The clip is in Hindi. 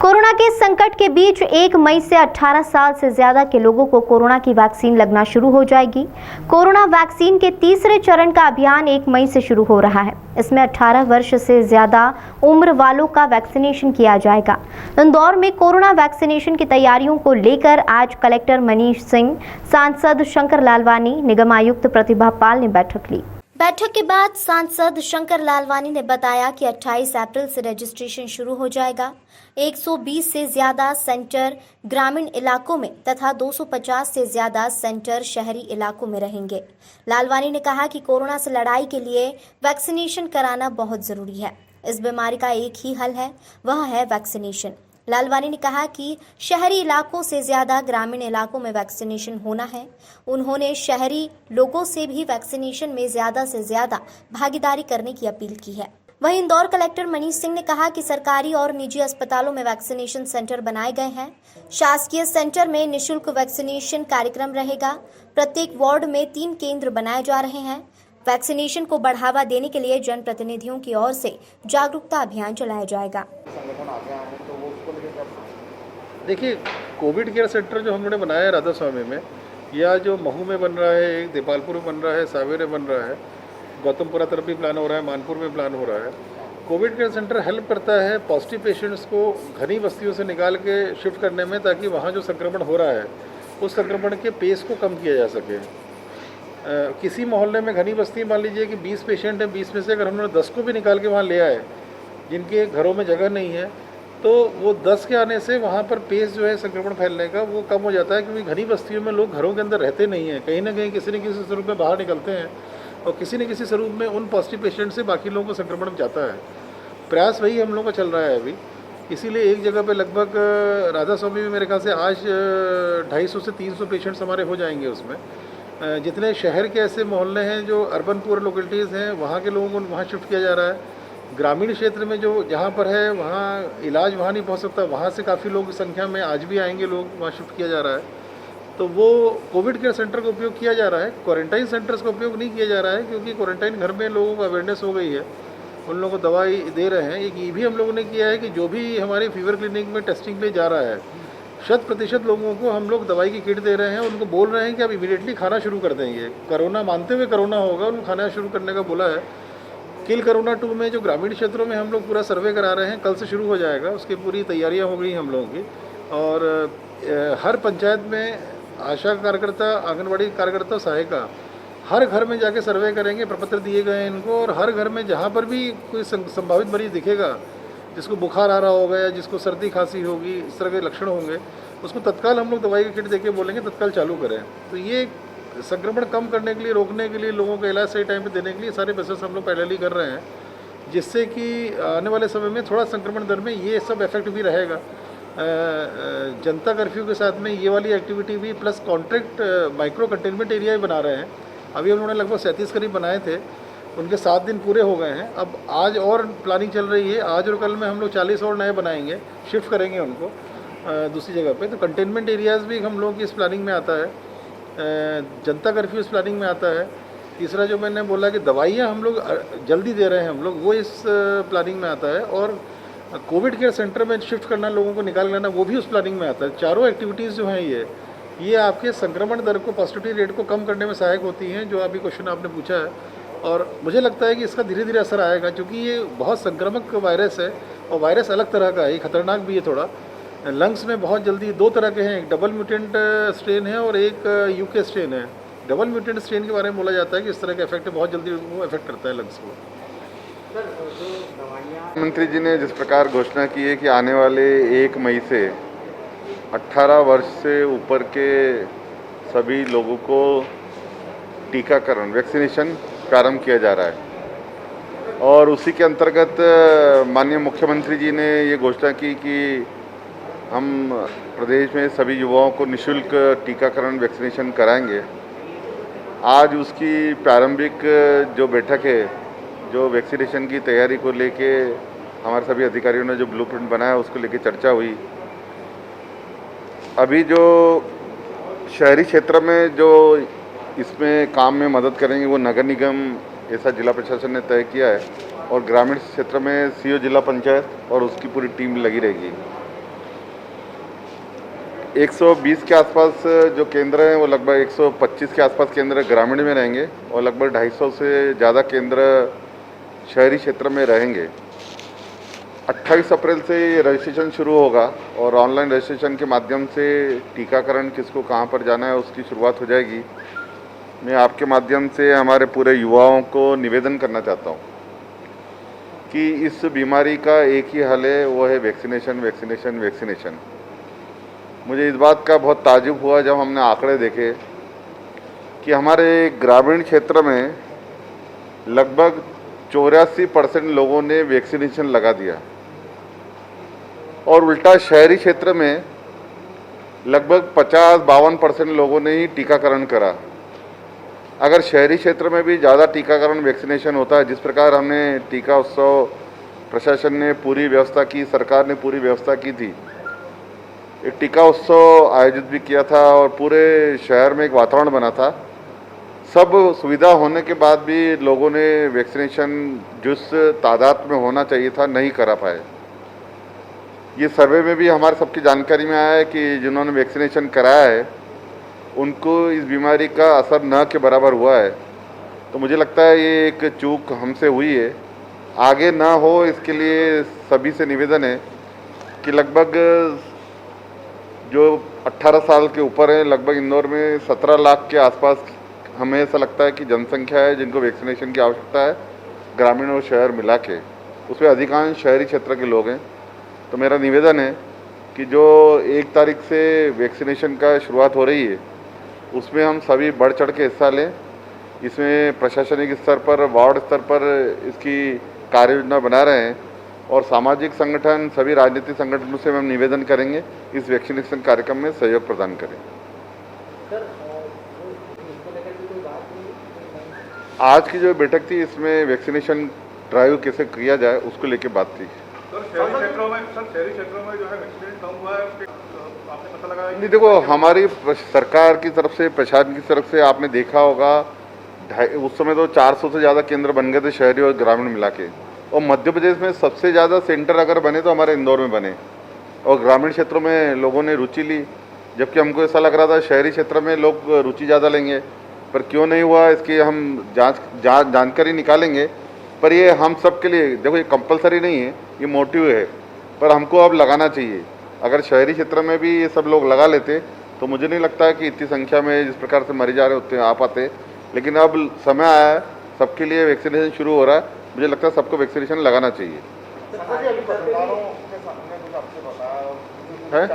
कोरोना के संकट के बीच 1 मई से 18 साल से ज्यादा के लोगों को कोरोना की वैक्सीन लगना शुरू हो जाएगी। कोरोना वैक्सीन के तीसरे चरण का अभियान 1 मई से शुरू हो रहा है। इसमें 18 वर्ष से ज्यादा उम्र वालों का वैक्सीनेशन किया जाएगा। इंदौर में कोरोना वैक्सीनेशन की तैयारियों को लेकर आज कलेक्टर मनीष सिंह, सांसद शंकर लालवानी, निगम आयुक्त प्रतिभा पाल ने बैठक ली। बैठक के बाद सांसद शंकर लालवानी ने बताया कि 28 अप्रैल से रजिस्ट्रेशन शुरू हो जाएगा। 120 से ज्यादा सेंटर ग्रामीण इलाकों में तथा 250 से ज्यादा सेंटर शहरी इलाकों में रहेंगे। लालवानी ने कहा कि कोरोना से लड़ाई के लिए वैक्सीनेशन कराना बहुत जरूरी है। इस बीमारी का एक ही हल है, वह है वैक्सीनेशन। लालवानी ने कहा कि शहरी इलाकों से ज्यादा ग्रामीण इलाकों में वैक्सीनेशन होना है। उन्होंने शहरी लोगों से भी वैक्सीनेशन में ज्यादा से ज्यादा भागीदारी करने की अपील की है। वहीं इंदौर कलेक्टर मनीष सिंह ने कहा कि सरकारी और निजी अस्पतालों में वैक्सीनेशन सेंटर बनाए गए हैं। शासकीय सेंटर में निःशुल्क वैक्सीनेशन कार्यक्रम रहेगा। प्रत्येक वार्ड में 3 केंद्र बनाए जा रहे हैं। वैक्सीनेशन को बढ़ावा देने के लिए जनप्रतिनिधियों की ओर से जागरूकता अभियान चलाया जाएगा। देखिए, कोविड केयर सेंटर जो हम लोगों ने बनाया है राधा स्वामी में, या जो महू में बन रहा है, एक देपालपुर में बन रहा है, सावेर में बन रहा है, गौतमपुरा तरफ भी प्लान हो रहा है, मानपुर में प्लान हो रहा है। कोविड केयर सेंटर हेल्प करता है पॉजिटिव पेशेंट्स को घनी बस्तियों से निकाल के शिफ्ट करने में, ताकि वहाँ जो संक्रमण हो रहा है उस संक्रमण के पेस को कम किया जा सके। किसी मोहल्ले में घनी बस्ती मान लीजिए कि 20 पेशेंट हैं, 20 में से अगर हम लोग 10 को भी निकाल के वहाँ ले आए जिनके घरों में जगह नहीं है, तो वो 10 के आने से वहाँ पर पेस जो है संक्रमण फैलने का वो कम हो जाता है, क्योंकि घनी बस्तियों में लोग घरों के अंदर रहते नहीं हैं, कहीं ना कहीं किसी न किसी स्वरूप में बाहर निकलते हैं और किसी न किसी स्वरूप में उन पॉजिटिव पेशेंट से बाकी लोगों को संक्रमण जाता है। प्रयास वही हम लोग का चल रहा है अभी। इसीलिए एक जगह पे लगभग राधा स्वामी में मेरे ख्याल से आज 250 से 300 पेशेंट्स हमारे हो जाएंगे। उसमें जितने शहर के ऐसे मोहल्ले हैं जो अर्बन पुअर लोकेलिटीज़ हैं, वहाँ के लोगों को वहाँ शिफ्ट किया जा रहा है। ग्रामीण क्षेत्र में जो जहाँ पर है वहाँ इलाज वहाँ नहीं पहुँच सकता, वहाँ से काफ़ी लोग संख्या में आज भी आएंगे, लोग वहाँ शिफ्ट किया जा रहा है। तो वो कोविड केयर सेंटर का उपयोग किया जा रहा है, क्वारंटाइन सेंटर्स का उपयोग नहीं किया जा रहा है, क्योंकि क्वारंटाइन घर में लोगों को अवेयरनेस हो गई है, उन लोगों को दवाई दे रहे हैं। एक ये भी हम लोगों ने किया है कि जो भी हमारे फीवर क्लिनिक में टेस्टिंग पे जा रहा है, 100% लोगों को हम लोग दवाई की किट दे रहे हैं। उनको बोल रहे हैं कि आप इमीडिएटली खाना शुरू कर देंगे, कोरोना मानते हुए कोरोना होगा, उनको खाना शुरू करने का बोला है। किल कोरोना 2 में जो ग्रामीण क्षेत्रों में हम लोग पूरा सर्वे करा रहे हैं, कल से शुरू हो जाएगा, उसकी पूरी तैयारियां हो गई हम लोगों की। और हर पंचायत में आशा कार्यकर्ता, आंगनबाड़ी कार्यकर्ता, सहायिका हर घर में जाके सर्वे करेंगे, प्रपत्र दिए गए हैं इनको, और हर घर में जहाँ पर भी कोई संभावित मरीज दिखेगा, जिसको बुखार आ रहा होगा या जिसको सर्दी खांसी होगी, इस तरह के लक्षण होंगे, उसको तत्काल हम लोग दवाई की किट देके बोलेंगे तत्काल चालू करें। तो ये संक्रमण कम करने के लिए, रोकने के लिए, लोगों को इलाज सही टाइम पे देने के लिए सारे मेसर्स हम लोग पहले ही कर रहे हैं, जिससे कि आने वाले समय में थोड़ा संक्रमण दर में ये सब इफेक्ट भी रहेगा। जनता कर्फ्यू के साथ में ये वाली एक्टिविटी भी, plus contract micro containment area भी बना रहे हैं। अभी हम लोगों ने लगभग 37 करीब बनाए थे, उनके 7 दिन पूरे हो गए हैं। अब आज और प्लानिंग चल रही है, आज और कल में हम लोग 40 और नए बनाएंगे, शिफ्ट करेंगे उनको दूसरी जगह पे। तो कंटेनमेंट एरियाज़ भी हम लोग की इस प्लानिंग में आता है, जनता कर्फ्यू इस प्लानिंग में आता है। तीसरा जो मैंने बोला कि दवाइयाँ हम लोग जल्दी दे रहे हैं हम लोग, वो इस प्लानिंग में आता है। और कोविड केयर सेंटर में शिफ्ट करना, लोगों को निकाल लेना, वो भी उस प्लानिंग में आता है। चारों एक्टिविटीज़ जो हैं ये आपके संक्रमण दर को, पॉजिटिविटी रेट को कम करने में सहायक होती हैं, जो अभी क्वेश्चन आपने पूछा है। और मुझे लगता है कि इसका धीरे धीरे असर आएगा, क्योंकि ये बहुत संक्रामक वायरस है और वायरस अलग तरह का है, ये खतरनाक भी है थोड़ा। लंग्स में बहुत जल्दी 2 तरह के हैं, एक डबल म्यूटेंट स्ट्रेन है और एक यूके स्ट्रेन है। डबल म्यूटेंट स्ट्रेन के बारे में बोला जाता है कि इस तरह का इफेक्ट बहुत जल्दी वो इफेक्ट करता है लंग्स को। मंत्री जी ने जिस प्रकार घोषणा की है कि आने वाले 1 मई से 18 वर्ष से ऊपर के सभी लोगों को टीकाकरण, वैक्सीनेशन प्रारंभ किया जा रहा है, और उसी के अंतर्गत माननीय मुख्यमंत्री जी ने ये घोषणा की कि हम प्रदेश में सभी युवाओं को निःशुल्क टीकाकरण, वैक्सीनेशन कराएंगे। आज उसकी प्रारंभिक जो बैठक है, जो वैक्सीनेशन की तैयारी को लेके हमारे सभी अधिकारियों ने जो ब्लूप्रिंट बनाया, उसको लेके चर्चा हुई। अभी जो शहरी क्षेत्र में जो इसमें काम में मदद करेंगे वो नगर निगम, ऐसा जिला प्रशासन ने तय किया है, और ग्रामीण क्षेत्र में सीओ जिला पंचायत और उसकी पूरी टीम लगी रहेगी। 120 के आसपास जो केंद्र हैं वो लगभग 125 के आसपास केंद्र ग्रामीण में रहेंगे और लगभग 250 से ज़्यादा केंद्र शहरी क्षेत्र में रहेंगे। 28 अप्रैल से ये रजिस्ट्रेशन शुरू होगा और ऑनलाइन रजिस्ट्रेशन के माध्यम से टीकाकरण किसको कहाँ पर जाना है उसकी शुरुआत हो जाएगी। मैं आपके माध्यम से हमारे पूरे युवाओं को निवेदन करना चाहता हूँ कि इस बीमारी का एक ही हल है, वो है वैक्सीनेशन वैक्सीनेशन वैक्सीनेशन। मुझे इस बात का बहुत ताज्जुब हुआ जब हमने आंकड़े देखे कि हमारे ग्रामीण क्षेत्र में लगभग 84% लोगों ने वैक्सीनेशन लगा दिया और उल्टा शहरी क्षेत्र में लगभग 50-52% लोगों ने ही टीकाकरण करा। अगर शहरी क्षेत्र में भी ज़्यादा टीकाकरण वैक्सीनेशन होता है, जिस प्रकार हमने टीका उत्सव प्रशासन ने पूरी व्यवस्था की, सरकार ने पूरी व्यवस्था की थी, एक टीका उत्सव आयोजित भी किया था और पूरे शहर में एक वातावरण बना था। सब सुविधा होने के बाद भी लोगों ने वैक्सीनेशन जिस तादाद में होना चाहिए था नहीं करा पाए। ये सर्वे में भी हमारे सबकी जानकारी में आया है कि जिन्होंने वैक्सीनेशन कराया है उनको इस बीमारी का असर न के बराबर हुआ है। तो मुझे लगता है ये एक चूक हमसे हुई है, आगे ना हो इसके लिए सभी से निवेदन है कि लगभग जो 18 साल के ऊपर है, लगभग इंदौर में 17 लाख के आसपास हमें ऐसा लगता है कि जनसंख्या है जिनको वैक्सीनेशन की आवश्यकता है, ग्रामीण और शहर मिला के। उसमें अधिकांश शहरी क्षेत्र के लोग हैं। तो मेरा निवेदन है कि जो 1 तारीख से वैक्सीनेशन का शुरुआत हो रही है उसमें हम सभी बढ़ चढ़ के हिस्सा लें। इसमें प्रशासनिक स्तर पर, वार्ड स्तर पर इसकी कार्य योजना बना रहे हैं और सामाजिक संगठन, सभी राजनीतिक संगठनों से हम निवेदन करेंगे इस वैक्सीनेशन कार्यक्रम में सहयोग प्रदान करें। आज की जो बैठक थी इसमें वैक्सीनेशन ड्राइव कैसे किया जाए उसको लेकर बात थी। शहरी क्षेत्रों में जो है वैक्सीनेशन कम हुआ है, उसके आपने पता लगाया? नहीं, देखो हमारी सरकार की तरफ से, प्रशासन की तरफ से आपने देखा होगा उस समय तो 400 से ज़्यादा केंद्र बन गए थे शहरी और ग्रामीण मिला के। और मध्य प्रदेश में सबसे ज़्यादा सेंटर अगर बने तो हमारे इंदौर में बने और ग्रामीण क्षेत्रों में लोगों ने रुचि ली, जबकि हमको ऐसा लग रहा था शहरी क्षेत्र में लोग रुचि ज़्यादा लेंगे, पर क्यों नहीं हुआ इसकी हम जानकारी निकालेंगे। पर ये हम सब के लिए, देखो ये कंपलसरी नहीं है, ये मोटिव है, पर हमको अब लगाना चाहिए। अगर शहरी क्षेत्र में भी ये सब लोग लगा लेते तो मुझे नहीं लगता है कि इतनी संख्या में जिस प्रकार से मरीज आ रहे होते आ पाते। लेकिन अब समय आया है, सबके लिए वैक्सीनेशन शुरू हो रहा है, मुझे लगता है सबको वैक्सीनेशन लगाना चाहिए। है